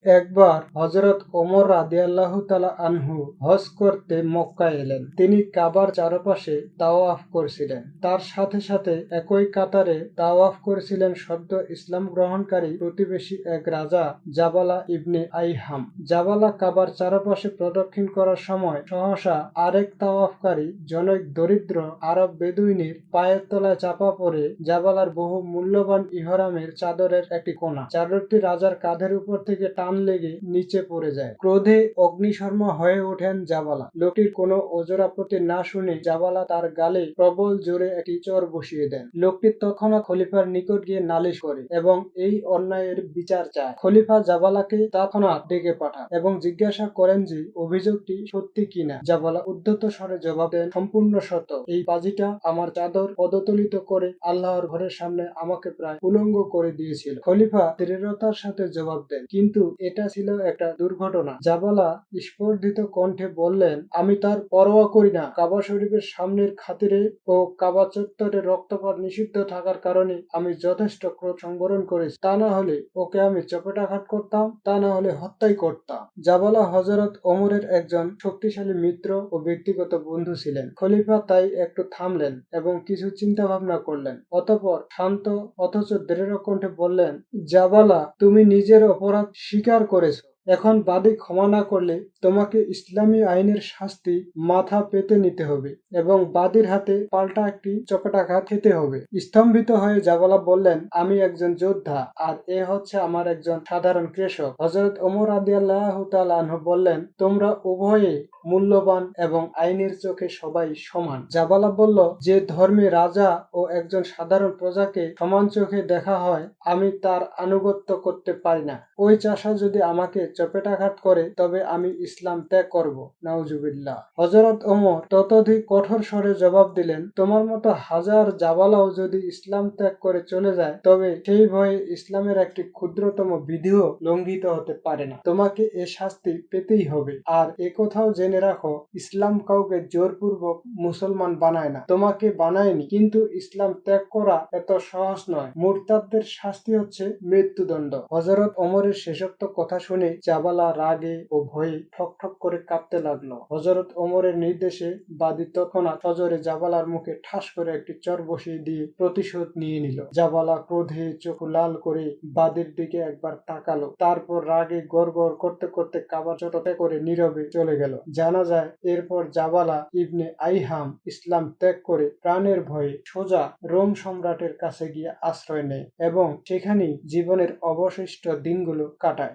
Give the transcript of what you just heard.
একবার হযরত ওমর রাদিয়াল্লাহু তাআলা আনহু হজ করতে মক্কা এলেন। তিনি কাবার চারপাশে তাওয়াফ করছিলেন। তার সাথে সাথে একই কাতারে তাওয়াফ করছিলেন সদ্য ইসলাম গ্রহণকারী প্রতিবেশী এক রাজা জাবালা ইবনে আইহাম। জাবালা কাবার চারপাশে প্রদক্ষিণ করার সময় সহসা আরেক তাওয়াফকারী জনৈক দরিদ্র আরব বেদুইনের পায়ের তলায় চাপা পড়ে জাবালার বহু মূল্যবান ইহরামের চাদরের একটি কোণা। চাদরটি রাজার কাঁধের উপর থেকে টান লেগে নিচে পড়ে যায়। ক্রোধে অগ্নিশর্মা হয়ে ওঠেন জাবালা। লোকটির কোনো ওজর আপত্তি না শুনে জাবালা তার গালে প্রবল জোরে একটি চর বসিয়ে দেন। লোকটি তৎক্ষণাৎ খলিফার নিকট গিয়ে নালিশ করে এবং এই অন্যায়ের বিচার চায়। খলিফা জাবালাকে তৎক্ষণাৎ ডেকে পাঠান এবং জিজ্ঞাসা করেন যে অভিযোগটি সত্যি কিনা। জাবালা উদ্ধত স্বরে জবাব দেন, সম্পূর্ণ সত্য। এই পাজিটা আমার চাদর পদতলিত করে আল্লাহর ঘরের সামনে আমাকে প্রায় উলঙ্গ করে দিয়েছিল। খলিফা দৃঢ়তার সাথে জবাব দেন, কিন্তু এটা ছিল একটা দুর্ঘটনা। জাবালা স্পর্ধিত কণ্ঠে বললেন, আমি তার পরোয়া করি না। কাবা শরীফের সামনের খাতিরে ও কাবা চত্বরে রক্তপাত নিষিদ্ধ থাকার কারণে আমি যথেষ্ট ক্রোধ সংবরণ করেছি। তা না হলে ওকে আমি চপেটাঘাত করতাম, তা না হলে হত্যাই করতাম। জাবালা হযরত ওমরের একজন শক্তিশালী মিত্র ও ব্যক্তিগত বন্ধু ছিলেন। খলিফা তাই একটু থামলেন এবং কিছু চিন্তা ভাবনা করলেন। অতঃপর শান্ত অথচ দৃঢ় কণ্ঠে বললেন, জাবালা, তুমি নিজের অপরাধ স্বীকার করেছ। এখন বাদী ক্ষমা না করলে তোমাকে ইসলামী আইনের শাস্তি মাথা পেতে নিতে হবে এবং বাদীর হাতে পাল্টা একটি চপেটাঘাত খেতে হবে। স্তম্ভিত হয়ে জাবালা বললেন, আমি একজন যোদ্ধা আর এ হচ্ছে আমার একজন সাধারণ কৃষক। হযরত ওমর রাদিয়াল্লাহু তাআলা আনহু বললেন, তোমরা উভয়ে মূল্যবান এবং আইনের চোখে সবাই সমান। জাবালা বলল, যে ধর্মে রাজা ও একজন সাধারণ প্রজাকে সমান চোখে দেখা হয়, আমি তার আনুগত্য করতে পারি না। ওই চাষা যদি আমাকে চপেটাঘাত করে তবে আমি ইসলাম ত্যাগ করব। নাউজুবিল্লাহ। হযরত ওমর ততোধিক কঠোর স্বরে জবাব দিলেন, তোমার মতো হাজার জাবালাও যদি ইসলাম ত্যাগ করে চলে যায় তবে সেই ভয়ে ইসলামের একটি ক্ষুদ্রতম বিধিও লঙ্ঘিত হতে পারে না। তোমাকে এ শাস্তি পেতেই হবে। আর এ কথাও জেনে রাখো, ইসলাম কাউকে জোরপূর্বক মুসলমান বানায় না। তোমাকে বানায়নি, কিন্তু ইসলাম ত্যাগ করা এত সহজ নয়। মুরতাদদের শাস্তি হচ্ছে মৃত্যুদণ্ড। হযরত ওমরের শেষোক্ত কথা শুনে জাবালা রাগে ও ভয়ে ঠকঠক করে কাঁপতে লাগলো। হযরত ওমরের নির্দেশে বাদী তৎক্ষণাৎ সজোরে জাবালার মুখে ঠাস করে একটি চর বসিয়ে দিয়ে প্রতিশোধ নিয়ে নিল। জাবালা ক্রোধে চোখ লাল করে বাদীর দিকে একবার তাকালো, তারপর রাগে গড়গড় করতে করতে কাবা চটতে করে নীরবে চলে গেল। জানা যায় এরপর জাবালা ইবনে আইহাম ইসলাম ত্যাগ করে প্রাণের ভয়ে সোজা রোম সম্রাটের কাছে গিয়ে আশ্রয় নেয় এবং সেখানেই জীবনের অবশিষ্ট দিনগুলো কাটায়।